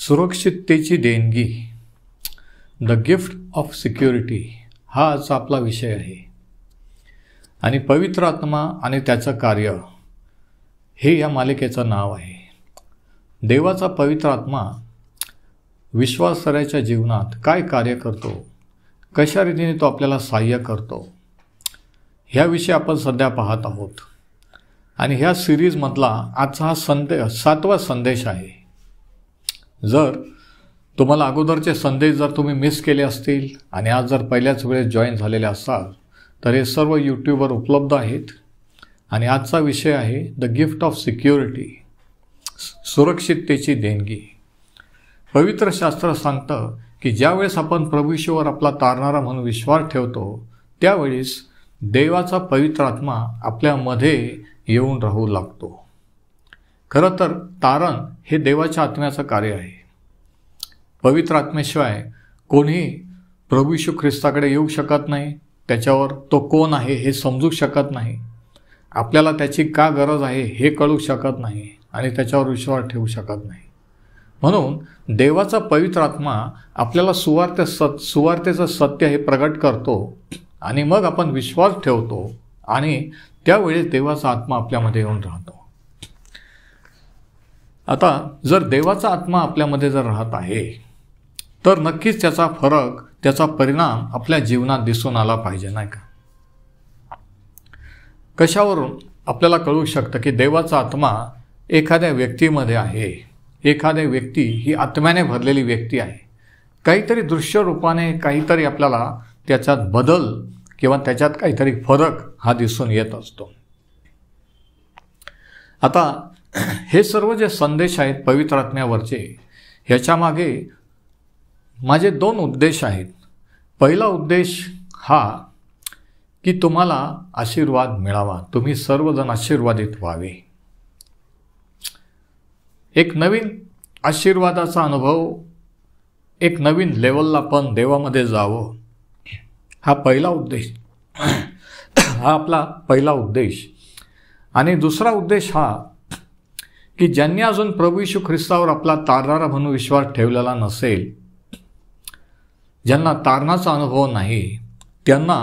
सुरक्षिततेची देणगी, the gift of security, हा आज आपला विषय आहे. आणि पवित्र आत्मा आणि त्याचं कार्य हे या मालिकेचं नाव आहे. देवाचा पवित्र आत्मा विश्वासार्हाच्या जीवनात काय कार्य करतो, कशा रीतीने तो आपल्याला सहाय्य करतो, ह्याविषयी आपण सध्या पाहत आहोत. आणि ह्या सिरीजमधला आजचा हा 7वा संदेश आहे. जर तुम्हाला अगोदरचे संदेश जर तुम्ही मिस केले असतील आणि आज जर पहिल्याच वेळेस जॉईन झालेले असाल तर हे सर्व यूट्यूबवर उपलब्ध आहेत. आणि आजचा विषय आहे द गिफ्ट ऑफ सिक्युरिटी, सुरक्षिततेची देणगी. पवित्र शास्त्र सांगतं की ज्यावेळेस आपण प्रभू येशूवर आपला तारणारा म्हणून विश्वास ठेवतो त्यावेळेस देवाचा पवित्र आत्मा आपल्यामध्ये येऊन राहू लागतो. खरं तर तारण हे देवाच्या आत्म्याचं कार्य आहे. पवित्र आत्म्याशिवाय कोणी प्रभू येशू ख्रिस्ताकडे येऊ शकत नाही. त्याच्यावर तो कोण आहे हे समजू शकत नाही. आपल्याला त्याची का गरज आहे हे कळू शकत नाही आणि त्याच्यावर विश्वास ठेवू शकत नाही. म्हणून देवाचा पवित्र आत्मा आपल्याला सुवार्तेचं सत्य हे प्रगट करतो आणि मग आपण विश्वास ठेवतो आणि त्यावेळेस देवाचा आत्मा आपल्यामध्ये येऊन राहतो. आता जर देवाचा आत्मा आपल्यामध्ये जर राहत आहे तर नक्कीच त्याचा फरक, त्याचा परिणाम आपल्या जीवनात दिसून आला पाहिजे, नाही का? कशावरून आपल्याला कळू शकतं की देवाचा आत्मा एखाद्या व्यक्तीमध्ये आहे. एखाद्या व्यक्ती ही आत्म्याने भरलेली व्यक्ती आहे. काहीतरी दृश्य रूपाने काहीतरी आपल्याला त्याच्यात बदल किंवा त्याच्यात काहीतरी फरक हा दिसून येत असतो. आता हे सर्व जे संदेश आहेत पवित्र आत्म्यावरचे, ह्याच्यामागे माझे 2 उद्देश आहेत. पहिला उद्देश हा की तुम्हाला आशीर्वाद मिळावा, तुम्ही सर्वजण आशीर्वादित व्हावे. एक नवीन आशीर्वादाचा अनुभव, एक नवीन लेवलला पण देवामध्ये जावं, हा पहिला उद्देश. हा आपला पहिला उद्देश. आणि दुसरा उद्देश हा की ज्यांनी अजून प्रभू येशू ख्रिस्तावर आपला तारणारा म्हणून विश्वास ठेवलेला नसेल, ज्यांना तारणाचा अनुभव नाही, त्यांना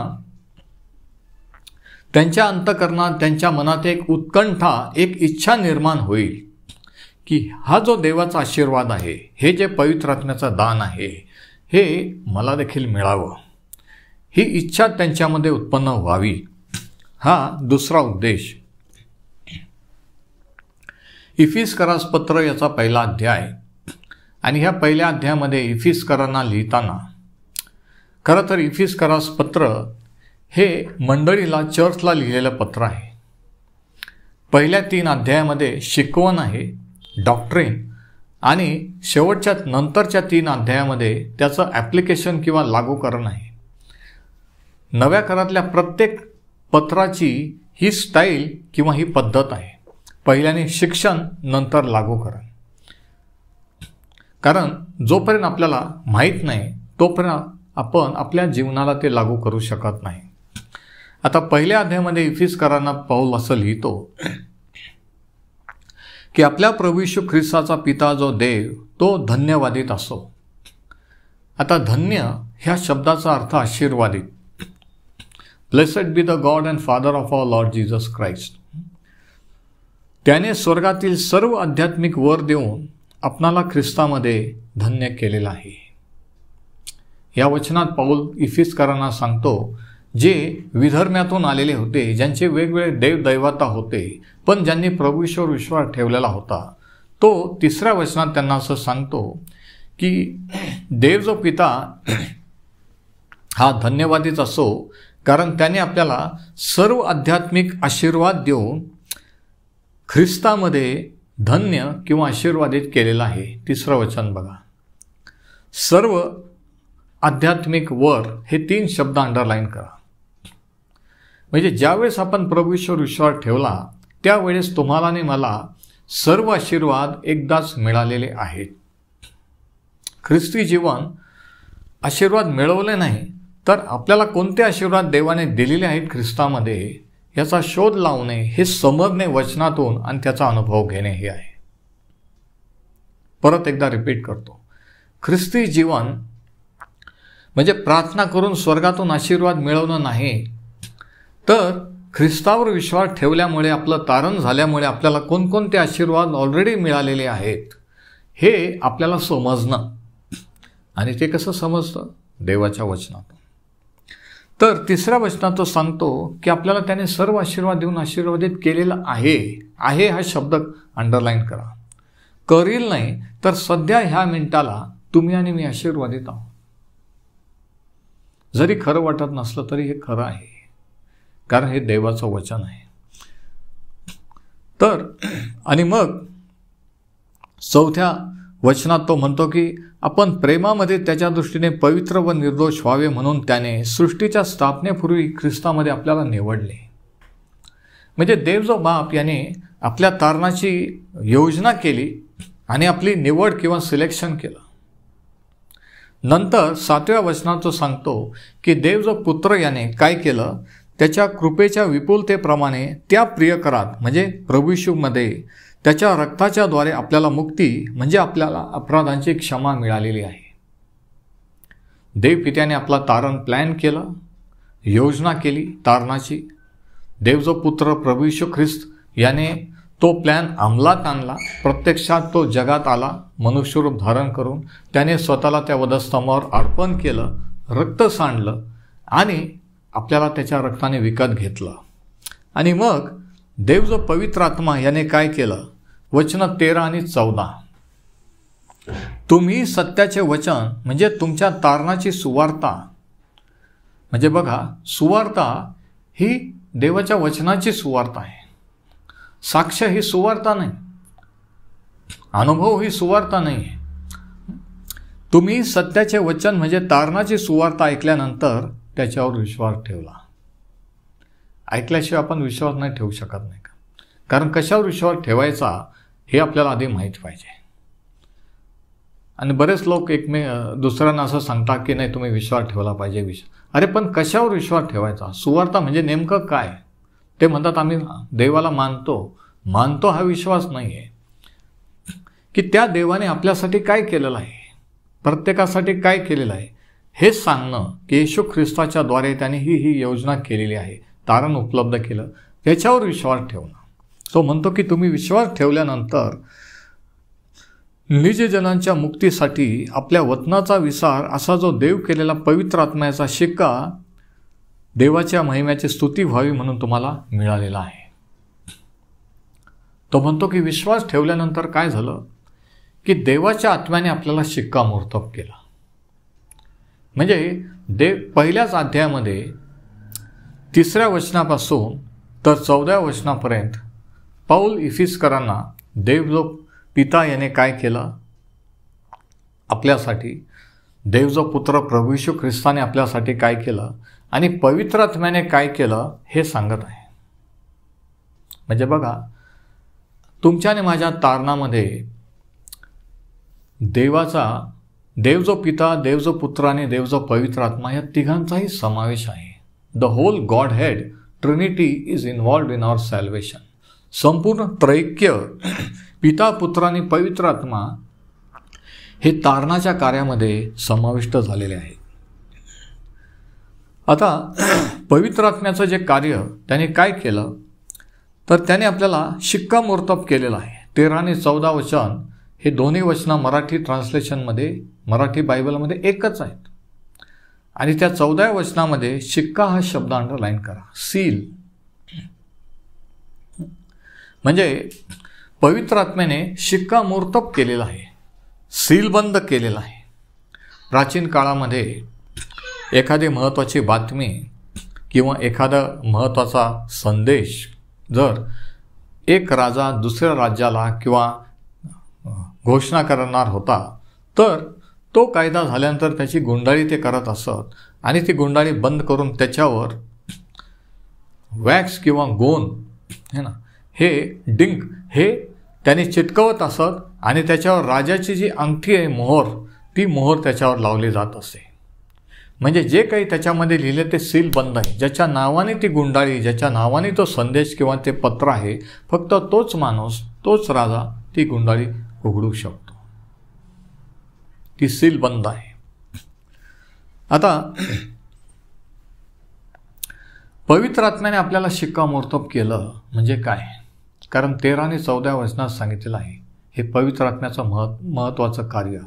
त्यांच्या अंतःकरणात, त्यांच्या मनात एक उत्कंठा, एक इच्छा निर्माण होईल की हा जो देवाचा आशीर्वाद आहे, हे जे पवित्र आत्म्याचं दान आहे, हे मला देखील मिळावं, ही इच्छा त्यांच्यामध्ये उत्पन्न व्हावी. हा दुसरा उद्देश. इफिसकरास पत्र याचा पहिला अध्याय. आणि ह्या पहिल्या अध्यायामध्ये इफिसकरांना लिहिताना, खरं तर इफिसकरास पत्र हे मंडळीला, चर्चला लिहिलेलं पत्र आहे. पहिल्या 3 अध्यायामध्ये शिकवण आहे, डॉक्ट्रिन, आणि शेवटच्या नंतरच्या 3 अध्यायामध्ये त्याचं ॲप्लिकेशन किंवा लागूकरण आहे. नव्या करातल्या प्रत्येक पत्राची ही स्टाईल किंवा ही पद्धत आहे. पहिल्याने शिक्षण, नंतर लागूकरण. कारण जोपर्यंत आपल्याला माहीत नाही तोपर्यंत आपण आपल्या जीवनाला ते लागू करू शकत नाही. आता पहिल्या अध्यायामध्ये इफिसकरांना पौल असं लिहितो की आपल्या प्रभू येशू ख्रिस्ताचा पिता जो देव, तो धन्यवादित असो. आता धन्य ह्या शब्दाचा अर्थ आशीर्वादित. Blessed be the God and father of our Lord Jesus Christ. त्याने स्वर्गातील सर्व आध्यात्मिक वर देऊन आपणाला ख्रिस्तामध्ये धन्य केलेलं आहे. या वचनात पौल इफिसकरांना सांगतो, जे विधर्म्यातून आलेले होते, ज्यांचे वेगवेगळे देवदैवता होते, पण ज्यांनी प्रभू येशूवर विश्वास ठेवलेला होता, तो 3ऱ्या वचनात त्यांना असं सांगतो की देव जो पिता हा धन्यवादित असो, कारण त्याने आपल्याला सर्व आध्यात्मिक आशीर्वाद देऊन ख्रिस्तामध्ये धन्य किंवा आशीर्वादित केलेला आहे. 3रं वचन बघा. सर्व आध्यात्मिक वर, हे 3 शब्द अंडरलाईन करा. म्हणजे ज्यावेळेस आपण प्रभू येशूवर विश्वास ठेवला त्यावेळेस तुम्हाला आणि मला सर्व आशीर्वाद एकदाच मिळालेले आहेत. ख्रिस्ती जीवन आशीर्वाद मिळवले नाही तर आपल्याला कोणते आशीर्वाद देवाने दिलेले आहेत ख्रिस्तामध्ये याचा शोध लावणे, हे समजणे वचनातून आणि त्याचा अनुभव घेणे हे आहे. परत एकदा रिपीट करतो. ख्रिस्ती जीवन म्हणजे प्रार्थना करून स्वर्गातून आशीर्वाद मिळवणं नाही, तर ख्रिस्तावर विश्वास ठेवल्यामुळे, आपलं तारण झाल्यामुळे आपल्याला कोणकोणते आशीर्वाद ऑलरेडी मिळालेले आहेत हे आपल्याला समजणं. आणि ते कसं समजतं? देवाच्या वचनातून. तर तिसऱ्या वचनात तो सांगतो की आपल्याला त्याने सर्व आशीर्वाद देऊन आशीर्वादित केलेलं आहे. आहे हा शब्द अंडरलाईन करा. करील नाही, तर सध्या ह्या मिनिटाला तुम्ही आणि मी आशीर्वादित आहोत. जरी खरं वाटत नसलं तरी हे खरं आहे, कारण हे देवाचं वचन आहे. तर आणि मग चौथ्या वचनात तो म्हणतो की आपण प्रेमामध्ये त्याच्या दृष्टीने पवित्र व निर्दोष व्हावे म्हणून त्याने सृष्टीच्या स्थापनेपूर्वी ख्रिस्तामध्ये आपल्याला निवडले. म्हणजे देव जो बाप याने आपल्या तारणाची योजना केली आणि आपली निवड किंवा सिलेक्शन केलं. नंतर 7व्या वचनात तो सांगतो की देव जो पुत्र याने काय केलं, त्याच्या कृपेच्या विपुलतेप्रमाणे त्या प्रियकरात म्हणजे प्रभू येशूमध्ये त्याच्या रक्ताच्या द्वारे आपल्याला मुक्ती म्हणजे आपल्याला अपराधांची क्षमा मिळालेली आहे. देव पित्याने आपला तारण प्लॅन केलं, योजना केली तारणाची. देव जो पुत्र प्रभू येशू ख्रिस्त याने तो प्लॅन अंमलात आणला. प्रत्यक्षात तो जगात आला मनुष्यरूप धारण करून. त्याने स्वतःला त्या वधस्तंभावर अर्पण केलं, रक्त सांडलं आणि आपल्याला त्याच्या रक्ताने विकत घेतलं. आणि मग देव जो पवित्र आत्मा याने काय केलं? वचन 13 आणि 14, तुम्ही सत्याचे वचन म्हणजे तुमच्या तारणाची सुवार्ता. म्हणजे बघा, सुवार्ता ही देवाच्या वचनाची सुवार्ता आहे. साक्ष ही सुवार्ता नाही, अनुभव ही सुवार्ता नाही आहे. तुम्ही सत्याचे वचन म्हणजे तारणाची सुवार्ता ऐकल्यानंतर त्याच्यावर विश्वास ठेवला. ऐकल्याशिवाय आपण विश्वास नाही ठेवू शकत नाही का? कारण कशावर विश्वास ठेवायचा हे आपल्याला आधी माहीत पाहिजे. आणि बरेच लोक दुसऱ्यांना असं सांगतात की नाही तुम्ही विश्वास ठेवला पाहिजे. अरे पण कशावर विश्वास ठेवायचा? सुवार्ता म्हणजे नेमकं काय? ते म्हणतात आम्ही देवाला मानतो हा विश्वास नाही आहे. की त्या देवाने आपल्यासाठी काय केलेलं आहे, प्रत्येकासाठी काय केलेलं आहे हे सांगणं. की येशू ख्रिस्ताच्या द्वारे त्याने ही योजना केलेली आहे, तारण उपलब्ध केलं, त्याच्यावर विश्वास ठेवणं. तो म्हणतो की तुम्ही विश्वास ठेवल्यानंतर निजजनांच्या मुक्तीसाठी आपल्या वचनाचा विसार असा जो देव केलेला पवित्र आत्म्याचा शिक्का देवाच्या महिम्याची स्तुती व्हावी म्हणून तुम्हाला मिळालेला आहे. तो म्हणतो की विश्वास ठेवल्यानंतर काय झालं की देवाच्या आत्म्याने आपल्याला शिक्कामोर्तब केला. म्हणजे देव पहिल्याच अध्यायामध्ये 3ऱ्या वचनापासून तर 14व्या वचनापर्यंत पौल इफिसकरांना देव जो पिता याने काय केलं आपल्यासाठी, देव जो पुत्र प्रभू येशू ख्रिस्ताने आपल्यासाठी काय केलं आणि पवित्र आत्म्याने काय केलं हे सांगत आहे. म्हणजे बघा, तुमच्या आणि माझ्या तारणामध्ये देव जो पिता, देव जो पुत्र आणि देव जो पवित्र आत्मा या तिघांचाही समावेश आहे. The whole Godhead Trinity is involved in our salvation. संपूर्ण त्रैक्य पिता, पुत्र आणि पवित्र आत्मा हे तारणाच्या कार्यामध्ये समाविष्ट झालेले आहे. आता पवित्र आत्म्याचं जे कार्य त्याने काय केलं तर त्याने आपल्याला शिक्कामोर्तब केलेलं आहे. 13 आणि 14 वचन हे दोन्ही वचनं मराठी ट्रान्सलेशनमध्ये, मराठी बायबलमध्ये एकच आहेत. आणि त्या 14व्या वचनामध्ये शिक्का हा शब्द अंडरलाईन करा, सील. म्हणजे पवित्र आत्म्याने शिक्कामोर्तब केलेला आहे, सीलबंद केलेला आहे. प्राचीन काळामध्ये एखादी महत्त्वाची बातमी किंवा एखादा महत्त्वाचा संदेश जर एक राजा दुसऱ्या राज्याला किंवा घोषणा करणार होता तर तो कायदा झाल्यानंतर त्याची गुंडाळी ते करत असत आणि ती गुंडाळी बंद करून त्याच्यावर वॅक्स किंवा गोंद हे डिंक हे त्याने चिटकवत असत आणि त्याच्यावर राजाची जी अंगठी आहे मोहर, ती मोहर त्याच्यावर लावली जात असे. म्हणजे जे काही त्याच्यामध्ये लिहिले ते सील बंद आहे. ज्याच्या नावाने ती गुंडाळी, ज्याच्या नावाने तो संदेश किंवा ते पत्र आहे, फक्त तोच माणूस, तोच राजा ती गुंडाळी उघडू शकतो. ती सील बंद आहे. आता पवित्र आत्म्याने आपल्याला शिक्कामोर्तब केलं म्हणजे काय? कारण 13 आणि 14 वचनात सांगितलेलं आहे हे पवित्र आत्म्याचं महत्त्वाचं कार्य,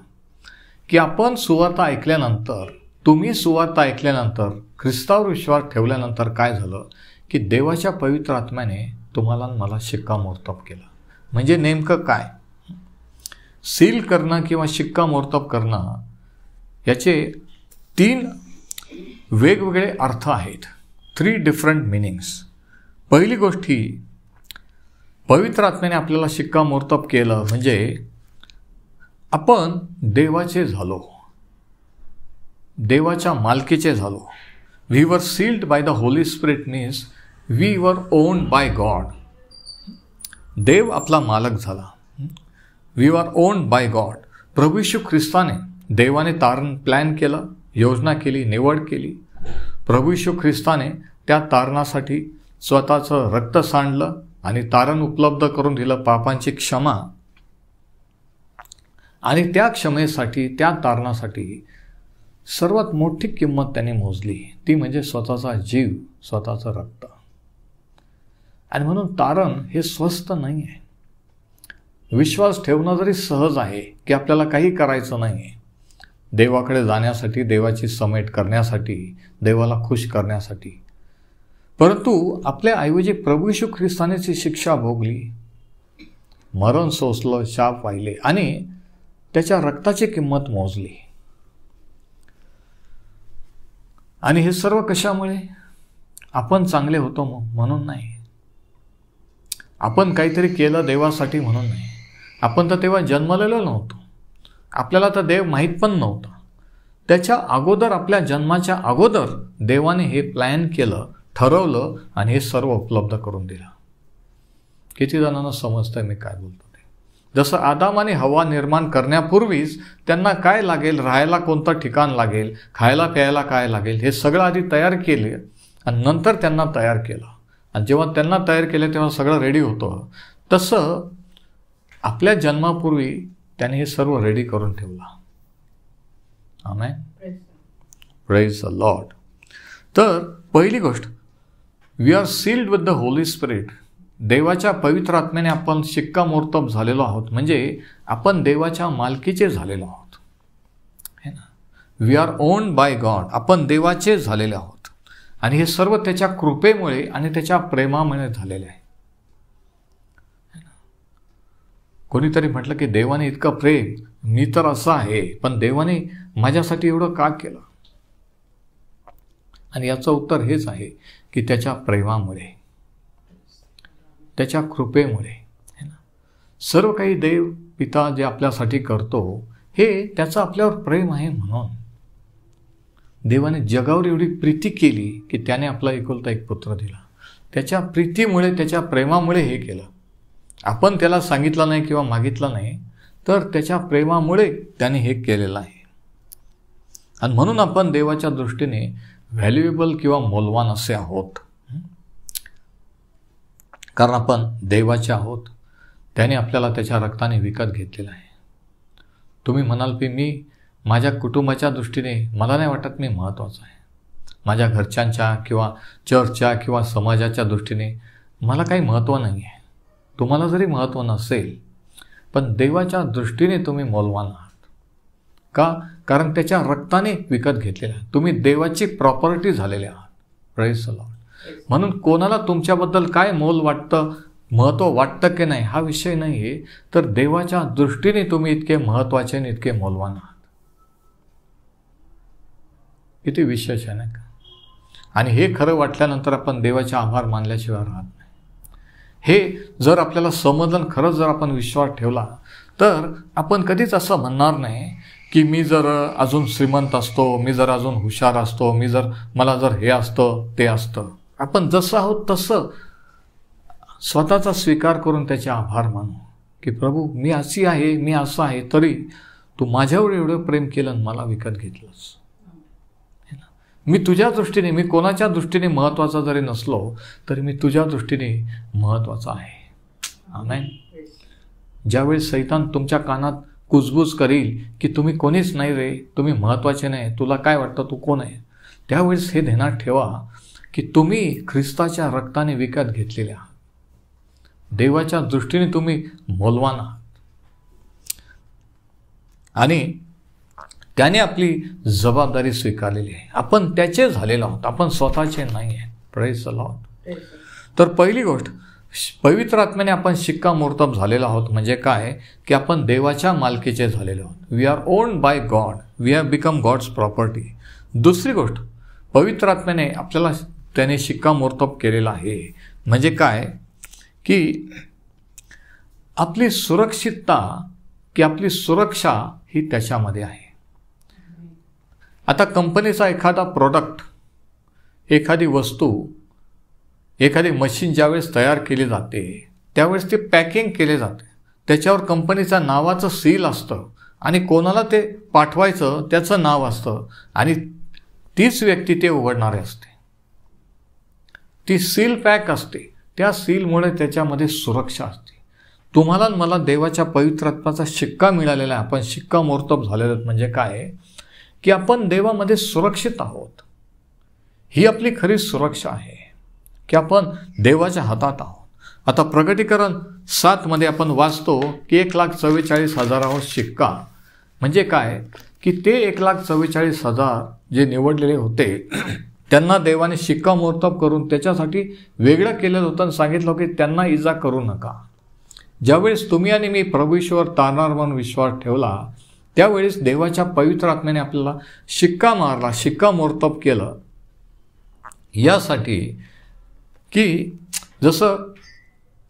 की आपण सुवार्ता ऐकल्यानंतर, तुम्ही सुवार्ता ऐकल्यानंतर, ख्रिस्तावर विश्वास ठेवल्यानंतर काय झालं की देवाच्या पवित्र आत्म्याने तुम्हाला मला शिक्कामोर्तब केलं. म्हणजे नेमकं काय? सील करणं किंवा शिक्कामोर्तब करणं याचे 3 वेगवेगळे अर्थ आहेत. 3 डिफरंट मिनिंग्स. पहिली गोष्ट ही, पवित्र आत्म्याने आपल्याला शिक्कामोर्तब केलं म्हणजे आपण देवाचे झालो, देवाच्या मालकीचे झालो. We were sealed by the Holy Spirit means we were owned by God. देव आपला मालक झाला. We were owned by God. प्रभू येशू ख्रिस्ताने, देवाने तारण प्लॅन केलं, योजना केली, निवड केली. प्रभू येशू ख्रिस्ताने त्या तारणासाठी स्वतःचं रक्त सांडलं आणि तारण उपलब्ध करून दिलं, पापांची क्षमा. आणि त्या क्षमेसाठी, त्या तारणासाठी सर्वात मोठी किंमत त्याने मोजली, ती म्हणजे स्वतःचा जीव, स्वतःचं रक्त. आणि म्हणून तारण हे स्वस्त नाही आहे. विश्वास ठेवणं जरी सहज आहे की आपल्याला काही करायचं नाही, देवाकडे जाण्यासाठी, देवाची समेट करण्यासाठी, देवाला खुश करण्यासाठी, परंतु आपल्या ऐवजी प्रभू येशू ख्रिस्तानेची शिक्षा भोगली, मरण सोसलं, शाप वाहिले आणि त्याच्या रक्ताची किंमत मोजली. आणि हे सर्व कशामुळे? आपण चांगले होतो म्हणून नाही, आपण काहीतरी केलं देवासाठी म्हणून नाही. आपण तर तेव्हा जन्मलेलो नव्हतो, आपल्याला तर देव माहीत पण नव्हता. त्याच्या अगोदर, आपल्या जन्माच्या अगोदर देवाने हे प्लॅन केलं, ठरवलं आणि हे सर्व उपलब्ध करून दिलं. किती जणांना समजतंय मी काय बोलतो ते? जसं आदाम आणि हवा निर्माण करण्यापूर्वीच त्यांना काय लागेल, राहायला कोणतं ठिकाण लागेल, खायला प्यायला काय लागेल, हे सगळं आधी तयार केले आणि नंतर त्यांना तयार केलं. आणि जेव्हा त्यांना तयार केलं तेव्हा सगळं रेडी होतं. तसं आपल्या जन्मापूर्वी त्याने हे सर्व रेडी करून ठेवलं. आमेन. Praise the Lord. तर पहिली गोष्ट, we are sealed with the Holy Spirit. देवाच्या पवित्र आत्म्याने आपण शिक्कामोर्तब झालेलो आहोत, म्हणजे आपण देवाच्या मालकीचे झालेलो आहोत, है ना. We are owned by God. आपण देवाचे झालेले आहोत आणि हे सर्व त्याच्या कृपेमुळे आणि त्याच्या प्रेमामुळे झालेले आहे. कोणीतरी म्हटलं की देवाने इतकं प्रेम, मी तर असं आहे, पण देवाने माझ्यासाठी एवढं का केलं? आणि याचं उत्तर हेच आहे की त्याच्या प्रेमामुळे, त्याच्या कृपेमुळे, है ना. सर्व काही देव पिता जे आपल्यासाठी करतो हे त्याचं आपल्यावर प्रेम आहे. म्हणून देवाने जगावर एवढी प्रीती केली की त्याने आपला एकुलता एक पुत्र दिला. त्याच्या प्रीतीमुळे, त्याच्या प्रेमामुळे हे केलं. आपण त्याला सांगितलं नाही किंवा मागितलं नाही, तर त्याच्या प्रेमामुळे त्याने हे केलेलं आहे. आणि म्हणून आपण देवाच्या दृष्टीने व्हॅल्युएबल किंवा मौल्यवान असे आहोत, कारण आपण देवाचे आहोत. त्याने आपल्याला त्याच्या रक्ताने विकत घेतलेलं आहे. तुम्ही म्हणाल की मी माझ्या कुटुंबाच्या दृष्टीने मला नाही वाटत मी महत्त्वाचं आहे, माझ्या घरच्यांच्या किंवा चर्चच्या किंवा समाजाच्या दृष्टीने मला काही महत्त्व नाही आहे. तुम्हाला जरी महत्त्व नसेल, पण देवाच्या दृष्टीने तुम्ही मौल्यवान आहात. का? कारण त्याच्या रक्ताने विकत घेतलेलं आहे. तुम्ही देवाची प्रॉपर्टी झालेले आहात. Praise the Lord. म्हणून कोणाला तुमच्याबद्दल काय मोल वाटतं, महत्त्व वाटतं की नाही हा विषय नाही आहे, तर देवाच्या दृष्टीने तुम्ही इतके महत्त्वाचे आणि इतके मौल्यवान आहात. किती विशेष आहे ना का? आणि हे खरं वाटल्यानंतर आपण देवाचे आभार मानल्याशिवाय राहत नाही. हे जर आपल्याला समजलं, खरंच जर आपण विश्वास ठेवला, तर आपण कधीच असं म्हणणार नाही की मी जर अजून श्रीमंत असतो, मी जर अजून हुशार असतो, मला जर हे असतं ते असतं. आपण जसं आहोत तसं स्वतःचा स्वीकार करून त्याचे आभार मानू की प्रभू मी अशी आहे, मी असं आहे, तरी तू माझ्यावर एवढं प्रेम केलं आणि मला विकत घेतलंस. मी तुझ्या दृष्टीने, मी कोणाच्या दृष्टीने महत्त्वाचा जरी नसलो तरी मी तुझ्या दृष्टीने महत्त्वाचा आहे. आमेन. ज्यावेळी सैतान तुमच्या कानात कुजबूज करील की तुम्ही कोणीच नाही रे, तुम्ही महत्त्वाचे नाही, तुला काय वाटतं तू कोण आहे, त्यावेळेस हे ध्यानात ठेवा की तुम्ही ख्रिस्ताच्या रक्ताने विकत घेतलेले आहात. देवाच्या दृष्टीने तुम्ही मौल्यवान आहात आणि त्याने आपली जबाबदारी स्वीकारलेली आहे. आपण त्याचे झालेलो आहोत, आपण स्वतःचे नाही आहे. Praise the Lord. तर पहिली गोष्ट, पवित्र आत्म्याने आपण शिक्कामोर्तब झालेलो आहोत म्हणजे काय की आपण देवाच्या मालकीचे झालेलो आहोत. We are owned by God, we have become God's property. दुसरी गोष्ट, पवित्र आत्म्याने आपल्याला त्याने शिक्कामोर्तब केलेला आहे म्हणजे काय की आपली सुरक्षितता की आपली सुरक्षा ही त्याच्यामध्ये आहे. आता कंपनीचा एखादा प्रोडक्ट, एखादी वस्तू, एखादी मशीन ज्यावेळेस तयार केली जाते त्यावेळेस ते पॅकिंग केले जाते, त्याच्यावर कंपनीच्या नावाचं सील असतं आणि कोणाला ते पाठवायचं त्याचं नाव असतं आणि तीच व्यक्ती ते उघडणारे असते. ती सील पॅक असते, त्या सीलमुळे त्याच्यामध्ये सुरक्षा असते. तुम्हाला मला देवाच्या पवित्र आत्म्याचा शिक्का मिळालेला आहे, आपण शिक्कामोर्तब झालेलो आहोत म्हणजे काय की आपण देवामध्ये सुरक्षित आहोत. ही आपली खरी सुरक्षा आहे की आपण देवाच्या हातात आहोत. आता प्रकटीकरण 7 आपण वाचतो की 1,44,000 शिक्का म्हणजे काय की ते 1,44,000 जे निवडलेले होते त्यांना देवाने शिक्कामोर्तब करून त्याच्यासाठी वेगळं केलेलं होतं आणि सांगितलं की त्यांना इजा करू नका. ज्यावेळेस तुम्ही आणि मी प्रभू येशूवर तारणार म्हणून विश्वास ठेवला त्यावेळेस देवाच्या पवित्र आत्म्याने आपल्याला शिक्का मारला, शिक्कामोर्तब केलं यासाठी की जसं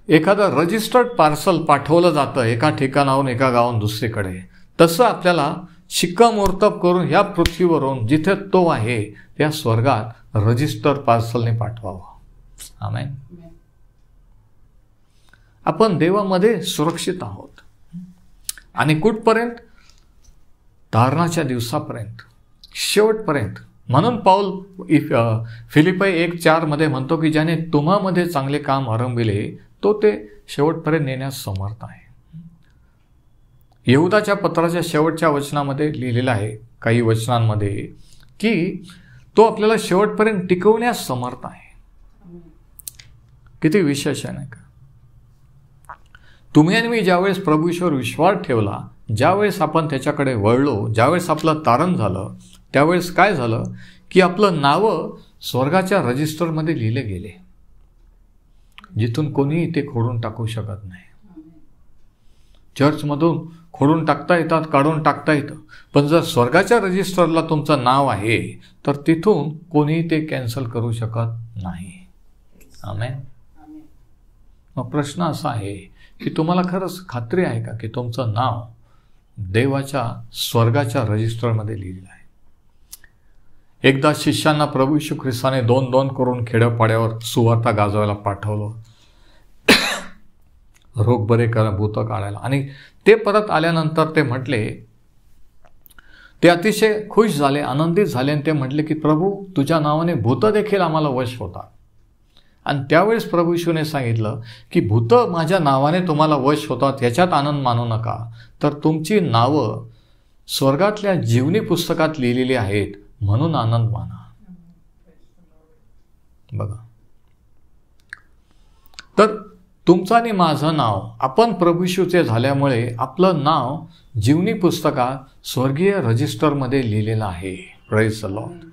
एखादं रजिस्टर्ड पार्सल पाठवलं जातं एका ठिकाणाहून एका गावाहून दुसरीकडे, तसं आपल्याला शिक्कामोर्तब करून ह्या पृथ्वीवरून जिथे तो आहे त्या स्वर्गात रजिस्टर पार्सलने पाठवावं. आमेन. आपण देवामध्ये सुरक्षित आहोत आणि कुठपर्यंत? तारणाच्या दिवसापर्यंत, शेवटपर्यंत. म्हणून पाऊल फिलिपी 1:4 म्हणतो की ज्याने तुम्हामध्ये चांगले काम आरंभिले तो ते शेवटपर्यंत नेण्यास समर्थ आहे. यहुदाच्या पत्राच्या शेवटच्या वचनामध्ये लिहिलेलं आहे काही वचनांमध्ये की तो आपल्याला शेवटपर्यंत टिकवण्यास समर्थ आहे. किती विशेष आहे नाही का? तुम्ही आणि मी ज्यावेळेस प्रभू येशूवर विश्वास ठेवला, ज्यावेळेस आपण त्याच्याकडे वळलो, ज्यावेळेस आपलं तारण झालं त्यावेळेस काय झालं की आपलं नावं स्वर्गाच्या रजिस्टरमध्ये लिहिले गेले, जिथून कोणीही ते खोडून टाकू शकत नाही. चर्चमधून खोडून टाकता येतात, काढून टाकता येतं, पण जर स्वर्गाच्या रजिस्टरला तुमचं नाव आहे तर तिथून कोणीही ते कॅन्सल करू शकत नाही. आमेन. मग प्रश्न असा आहे की तुम्हाला खरंच खात्री आहे का की तुमचं नाव देवाच्या स्वर्गाच्या रजिस्टरमध्ये लिहिलेलं आहे? एकदा शिष्यांना प्रभू येशू ख्रिस्ताने 2-2 करून खेड्यापाड्यावर सुवार्ता गाजवायला पाठवलं, रोग बरे करा, भूतं काढायला. आणि ते परत आल्यानंतर ते म्हटले, ते अतिशय खुश झाले, आनंदित झाले आणि ते म्हटले की प्रभू तुझ्या नावाने भूतं देखील आम्हाला वश होतात. आणि त्यावेळेस प्रभू येशूने सांगितलं की भूतं माझ्या नावाने तुम्हाला वश होतात याच्यात आनंद मानू नका, तर तुमची नावं स्वर्गातल्या जीवनी पुस्तकात लिहिलेली आहेत म्हणून आनंद माना. बघा, तर तुमचं आणि माझं नाव आपण प्रभू येशूचे झाल्यामुळे आपलं नाव जीवनी पुस्तकात स्वर्गीय रजिस्टरमध्ये लिहिलेलं आहे. Praise the Lord.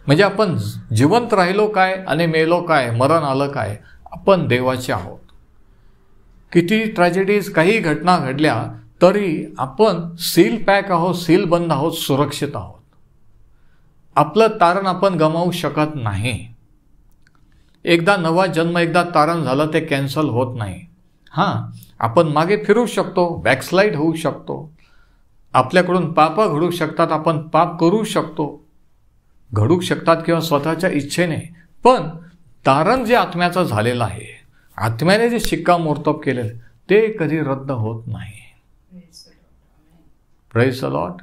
म्हणजे आपण जिवंत राहिलो काय आणि मेलो काय, मरण आलं काय, आपण देवाचे आहोत. किती ट्रॅजेडीज, काही घटना घडल्या तरी आपण सील पॅक आहोत, सील बंद आहोत, सुरक्षित आहोत. आपलं तारण आपण गमावू शकत नाही. एकदा नवा जन्म, एकदा तारण झालं ते कॅन्सल होत नाही. हां, आपण मागे फिरू शकतो, बॅकस्लाईड होऊ शकतो, आपल्याकडून पाप घडू शकतात, आपण पाप करू शकतो, घडू शकतात किंवा स्वतःच्या इच्छेने, पण तारण जे आत्म्याचं झालेलं आहे, आत्म्याने जे शिक्कामोर्तब केलेलं ते कधी रद्द होत नाही. Praise the Lord.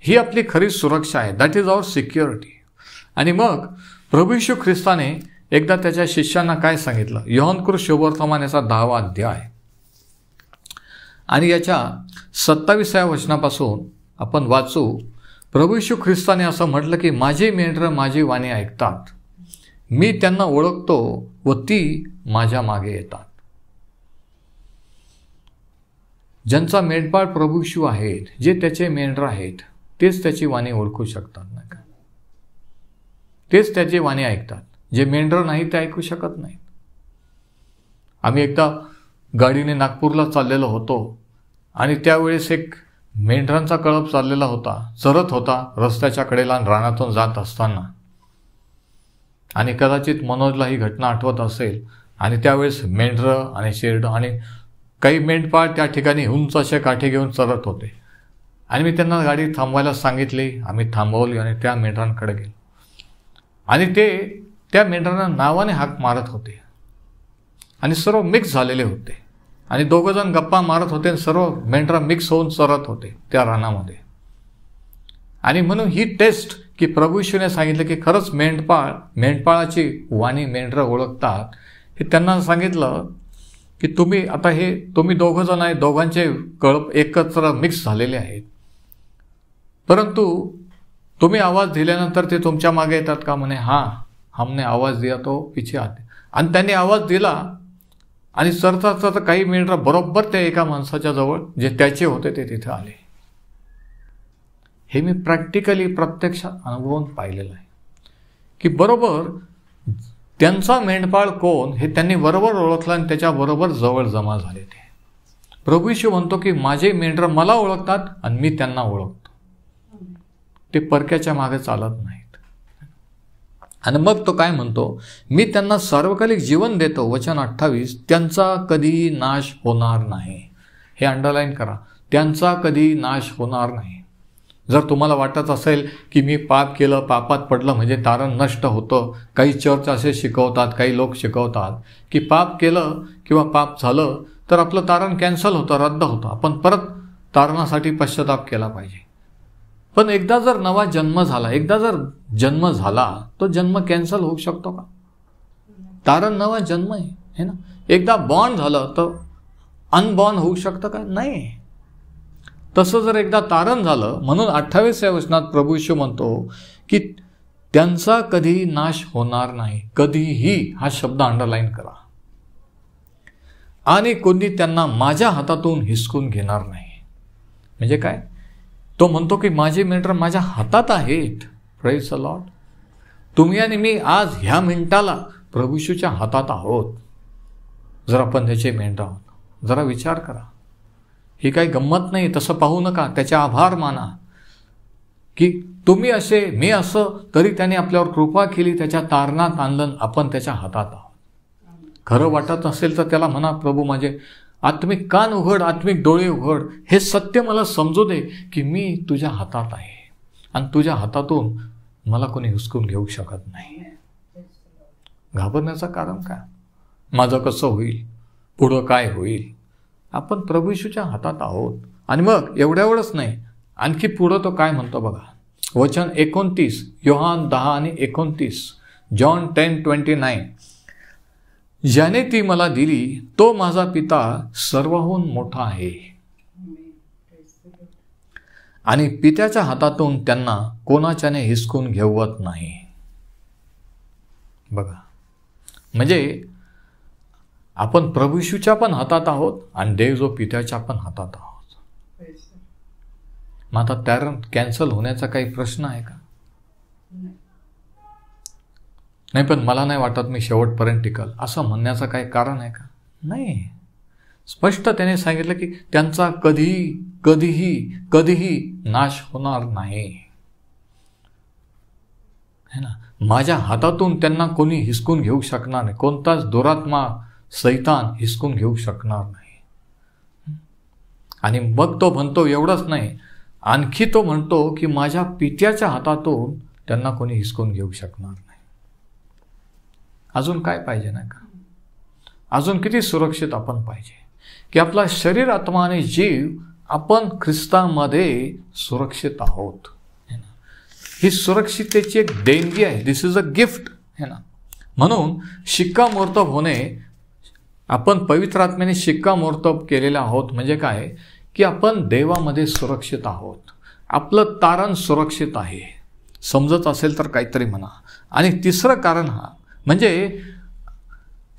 ही आपली खरी सुरक्षा आहे. That is our security. आणि मग प्रभू येशू ख्रिस्ताने एकदा त्याच्या शिष्यांना काय सांगितलं? योहान कृत शुभवर्तमान याचा 10वा अध्याय आणि याच्या 27व्या वचनापासून आपण वाचू. प्रभू येशू ख्रिस्ताने असं म्हटलं की माझी मेंढरं माझी वाणी ऐकतात, मी त्यांना ओळखतो व ती माझ्या मागे येतात. ज्यांचा मेंढपाळ प्रभू येशू आहेत, जे त्याचे मेंढर आहेत, तेच त्याची वाणी ओळखू शकतात, नाही का? तेच त्याची वाणी ऐकतात. जे मेंढर नाही ते ऐकू शकत नाहीत. आम्ही एकदा गाडीने नागपूरला चाललेलो होतो आणि त्यावेळेस एक मेंढरांचा कळप चाललेला होता, चरत होता रस्त्याच्या कडेला रानातून जात असताना. आणि कदाचित मनोजला ही घटना आठवत असेल. आणि त्यावेळेस मेंढरं आणि शेरडं आणि काही मेंढपाळ त्या ठिकाणी उंच असे काठी घेऊन चरत होते. आणि मी त्यांना गाडी थांबवायला सांगितली. आम्ही थांबवली आणि त्या मेंढरांकडे गेलो आणि ते त्या मेंढरांना नावाने हाक मारत होते आणि सर्व मिक्स झालेले होते आणि दोघंजण गप्पा मारत होते आणि सर्व मेंढरा मिक्स होऊन चरत होते त्या रानामध्ये. आणि म्हणून ही टेस्ट की प्रभू येशूने सांगितलं की खरंच मेंढपाळाची वाणी मेंढरं ओळखतात. हे त्यांना सांगितलं की तुम्ही दोघं जण आहे, दोघांचे कळप एकत्र मिक्स झालेले आहेत, परंतु तुम्ही आवाज दिल्यानंतर ते तुमच्या मागे येतात का? म्हणे हां, हमने आवाज दिया तो पीछे आते. आणि त्यांनी आवाज दिला आणि चरता काही मेंढरं बरोबर त्या एका माणसाच्या जवळ जे त्याचे होते ते तिथे आले. हे मी प्रॅक्टिकली प्रत्यक्षात अनुभवून पाहिलेलं आहे की बरोबर त्यांचा मेंढपाळ कोण हे त्यांनी बरोबर ओळखलं आणि त्याच्याबरोबर जवळ जमा झाले. ते प्रभू येशू म्हणतो की माझे मेंढरं मला ओळखतात आणि मी त्यांना ओळखतो. ते परक्याच्या मागे चालत नाहीत. आणि मग तो काय म्हणतो, मी त्यांना सार्वकालिक जीवन देतो. वचन 28, त्यांचा कधी नाश होणार नाही. हे अंडरलाईन करा, त्यांचा कधी नाश होणार नाही. जर तुम्हाला वाटत असेल की मी पाप केलं, पापात पडलं म्हणजे तारण नष्ट होतं, काही चर्च असे शिकवतात, काही लोक शिकवतात की पाप केलं किंवा पाप झालं तर आपलं तारण कॅन्सल होतं, रद्द होतं, आपण परत तारणासाठी पश्चाताप केला पाहिजे. पण एकदा जर नवा जन्म झाला, एकदा जर जन्म झाला, तो जन्म कॅन्सल होऊ शकतो का? तारण नवा जन्म आहे, है ना. एकदा बॉर्न झालं तर अनबॉर्न होऊ शकतं का? नाही. तसं जर एकदा तारण झालं, म्हणून 28व्या वचनात प्रभू येशू म्हणतो की त्यांचा कधी नाश होणार नाही. कधीही हा शब्द अंडरलाईन करा. आणि कोणी त्यांना माझ्या हातातून हिसकून घेणार नाही. म्हणजे काय? तो म्हणतो की माझे मेंढर माझ्या हातात आहेत. Praise the Lord. तुम्ही आणि मी आज ह्या मिनिटाला प्रभू येशूच्या हातात आहोत, जर आपण त्याचे मेंढर आहोत. जरा विचार करा. ही काही गंमत नाही, तसं पाहू नका. त्याचे आभार माना की तुम्ही असे, मी असं, तरी त्याने आपल्यावर कृपा केली, त्याच्या तारणात आणलं, आपण त्याच्या हातात आहोत. खरं वाटत असेल तर त्याला म्हणा, प्रभू माझे आत्मिक कान उघड, आत्मिक डोळे उघड, हे सत्य मला समजू दे की मी तुझ्या हातात आहे आणि तुझ्या हातातून मला कोणी हुसकून घेऊ शकत नाही. घाबरण्याचं कारण काय? माझं कसं होईल, पुढं काय होईल? आपण प्रभू येशूच्या हातात आहोत. आणि मग एवढ्यावरच नाही, आणखी पुढं तो काय म्हणतो बघा. वचन 29, योहान 10 आणि 29, जॉन 10:29, ज्याने ती मला दिली तो माझा पिता सर्वहून मोठा आहे आणि पित्याच्या हातातून त्यांना कोणाच्याने हिसकून घेवत नाही. बघा, म्हणजे आपण प्रभू येशूच्या पण हातात आहोत आणि देव जो पित्याच्या पण हातात आहोत. मग आता तारण कॅन्सल होण्याचा काही प्रश्न आहे का? नाही. पण मला नाही वाटत मी शेवटपर्यंत टिकल असं म्हणण्याचं काही कारण आहे का? नाही. स्पष्ट त्याने सांगितलं की त्यांचा कधीही नाश होणार नाही, है ना. माझ्या हातातून त्यांना कोणी हिसकून घेऊ शकणार नाही. कोणताच दुरात्मा, सैतान हिसकून घेऊ शकणार नाही. आणि मग तो म्हणतो एवढंच नाही, आणखी तो म्हणतो की माझ्या पित्याच्या हातातून त्यांना कोणी हिसकून घेऊ शकणार नाही. अजून काय पाहिजे नाही का? अजून किती सुरक्षित आपण पाहिजे की आपला शरीर, आत्मा आणि जीव आपण ख्रिस्तामध्ये सुरक्षित आहोत, है ना. ही सुरक्षिततेची एक देणगी आहे. दिस इज अ गिफ्ट, है ना. म्हणून शिक्कामोर्तब होणे आपण पवित्र आत्म्याने शिक्कामोर्तब केलेले आहोत म्हणजे काय, की आपण देवामध्ये सुरक्षित आहोत, आपलं तारण सुरक्षित आहे. समजत असेल तर काहीतरी म्हणा. आणि तिसरं कारण हा म्हणजे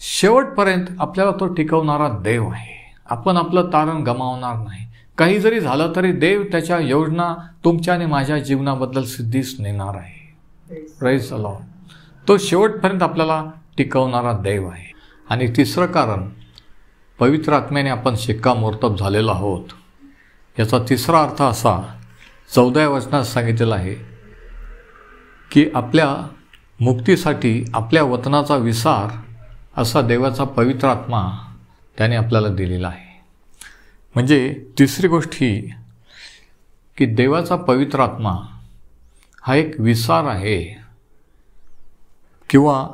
शेवटपर्यंत आपल्याला तो टिकवणारा देव आहे. आपण आपलं तारण गमावणार नाही. काही जरी झालं तरी देव त्याच्या योजना तुमच्या आणि माझ्या जीवनाबद्दल सिद्धीस नेणार आहे. Praise the Lord. तो शेवटपर्यंत आपल्याला टिकवणारा देव आहे. आणि तिसरं कारण, पवित्र आत्म्याने आपण शिक्कामोर्तब झालेलो आहोत. याचा तिसरा अर्थ असा 14व्या वचनात सांगितलेला आहे की आपल्या मुक्तीसाठी आपल्या वतनाचा विसार असा देवाचा पवित्र आत्मा त्याने आपल्याला दिलेला आहे. म्हणजे तिसरी गोष्ट ही की देवाचा पवित्र आत्मा हा एक विसार आहे किंवा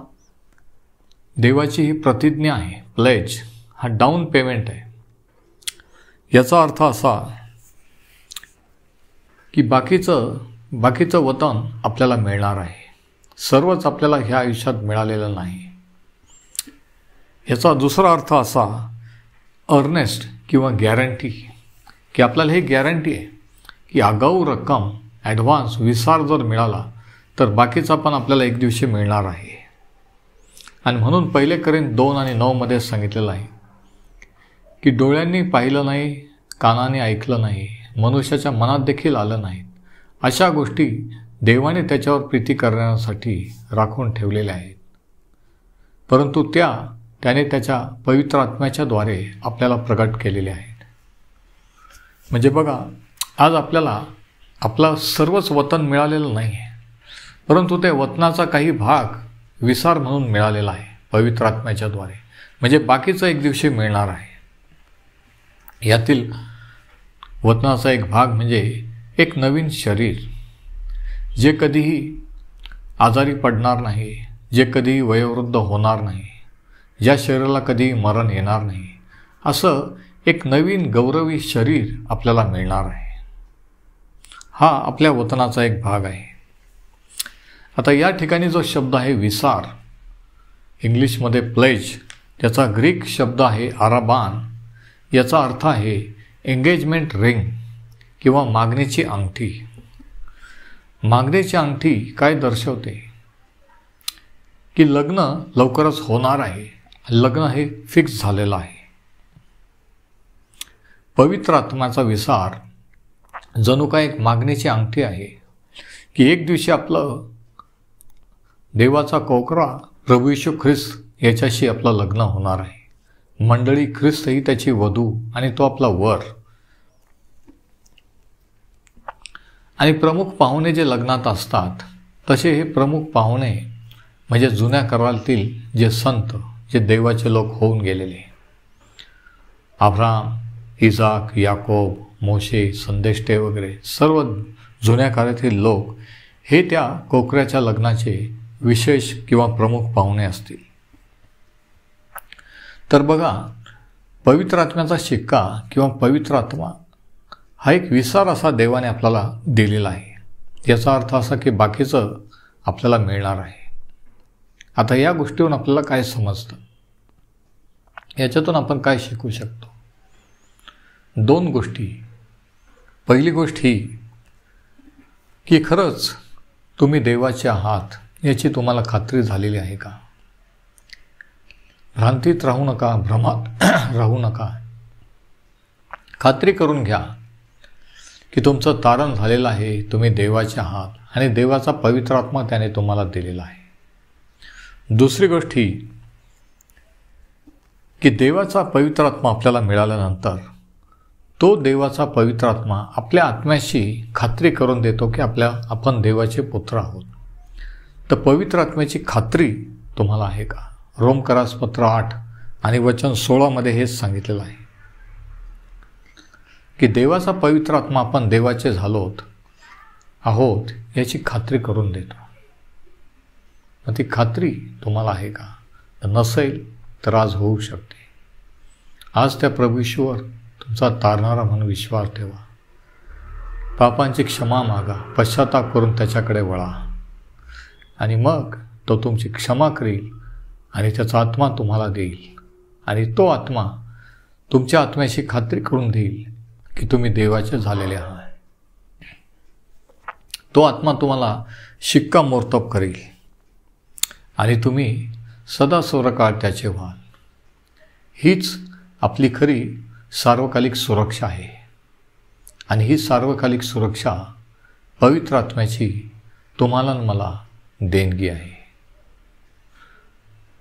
देवाची ही प्रतिज्ञा आहे, प्लेज, हा डाऊन पेमेंट आहे. याचा अर्थ असा की बाकीचं वतन आपल्याला मिळणार आहे. सर्वच आपल्याला ह्या आयुष्यात मिळालेलं नाही. याचा दुसरा अर्थ असा, अर्नेस्ट किंवा गॅरंटी, की आपल्याला हे गॅरंटी आहे की आगाऊ रक्कम, ॲडव्हान्स, विसार जर मिळाला तर बाकीचा पण आपल्याला एक दिवशी मिळणार आहे. आणि म्हणून 1 कॉरिंथ 2 आणि 9 मध्ये सांगितलेलं आहे की डोळ्यांनी पाहिलं नाही, कानाने ऐकलं नाही, मनुष्याच्या मनात देखील आलं नाही, अशा गोष्टी देवाने त्याच्यावर प्रीती करण्यासाठी राखून ठेवलेल्या आहेत. परंतु त्याने त्याच्या पवित्र आत्म्याच्याद्वारे आपल्याला प्रगट केलेले आहेत. म्हणजे बघा, आज आपल्याला आपला सर्वच वतन मिळालेलं नाही आहे, परंतु त्या वतनाचा काही भाग विसार म्हणून मिळालेला आहे पवित्र आत्म्याच्याद्वारे. म्हणजे बाकीचं एक दिवशी मिळणार आहे. यातील वतनाचा एक भाग म्हणजे एक नवीन शरीर, जे कधीही आजारी पडणार नाही, जे कधीही वयोवृद्ध होणार नाही, ज्या शरीराला कधीही मरण येणार नाही, असं एक नवीन गौरवी शरीर आपल्याला मिळणार आहे. हा आपल्या वतनाचा एक भाग आहे. आता या ठिकाणी जो शब्द आहे विसार, इंग्लिशमध्ये प्लेज, त्याचा ग्रीक शब्द आहे आराबान. याचा अर्थ आहे एंगेजमेंट रिंग किंवा मागणीची अंगठी. मागणीची अंगठी काय दर्शवते की लग्न लवकरच होणार आहे, लग्न हे फिक्स झालेलं आहे. पवित्र आत्म्याचा विसार जणू काय एक मागणीची अंगठी आहे की एक दिवशी आपलं देवाचा कोकरा प्रभू येशू ख्रिस्त याच्याशी आपलं लग्न होणार आहे. मंडळी ख्रिस्त ही त्याची वधू आणि तो आपला वर. आणि प्रमुख पाहुणे जे लग्नात असतात तसे हे प्रमुख पाहुणे म्हणजे जुन्या करारातील जे संत, जे देवाचे लोक होऊन गेलेले, अब्राहम, इजाक, याकोब, मोशे, संदेष्टे वगैरे सर्व जुन्या काळातील लोक हे त्या कोकऱ्याच्या लग्नाचे विशेष किंवा प्रमुख पाहुणे असतील. तर बघा, पवित्र आत्म्याचा शिक्का किंवा पवित्र आत्मा हा एक विसार असा देवाने आपल्याला दिलेला आहे. याचा अर्थ असा की बाकीचं आपल्याला मिळणार आहे. आता या गोष्टीवरून आपल्याला काय समजतं, याच्यातून आपण काय शिकू शकतो? 2 गोष्टी. पहिली गोष्ट ही की खरंच तुम्ही देवाचे आहात याची तुम्हाला खात्री झालेली आहे का? भ्रांतीत राहू नका, भ्रमात राहू नका. खात्री करून घ्या की तुमचं तारण झालेलं आहे, तुम्ही देवाचे आहात आणि देवाचा पवित्र आत्मा त्याने तुम्हाला दिलेला आहे. दुसरी गोष्ट ही की देवाचा पवित्र आत्मा आपल्याला मिळाल्यानंतर तो देवाचा पवित्र आत्मा आपल्या आत्म्याशी खात्री करून देतो की आपण देवाचे पुत्र आहोत. तर पवित्र आत्म्याची खात्री तुम्हाला आहे का? रोमकरासपत्र 8 आणि वचन 16 मध्ये हेच सांगितलेलं आहे की देवाचा पवित्र आत्मा आपण देवाचे झालोत आहोत याची खात्री करून देतो. मग ती खात्री तुम्हाला आहे का? तर नसेल तर आज होऊ शकते. आज त्या प्रभू येशूवर तुमचा तारणारा म्हणून विश्वास ठेवा. पापांची क्षमा मागा, पश्चाताप करून त्याच्याकडे वळा आणि मग तो तुमची क्षमा करेल आणि त्याचा आत्मा तुम्हाला देईल आणि तो आत्मा तुमच्या आत्म्याशी खात्री करून देईल की तुम्ही देवाचे झालेले आहात. तो आत्मा तुम्हाला शिक्कामोर्तब करेल आणि तुम्ही सदा सर्वकाळ त्याचे व्हाल. हीच आपली खरी सार्वकालिक सुरक्षा आहे आणि ही सार्वकालिक सुरक्षा पवित्र आत्म्याची तुम्हाला आणि मला देणगी आहे.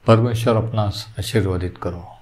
परमेश्वर आपणास आशीर्वादित करो.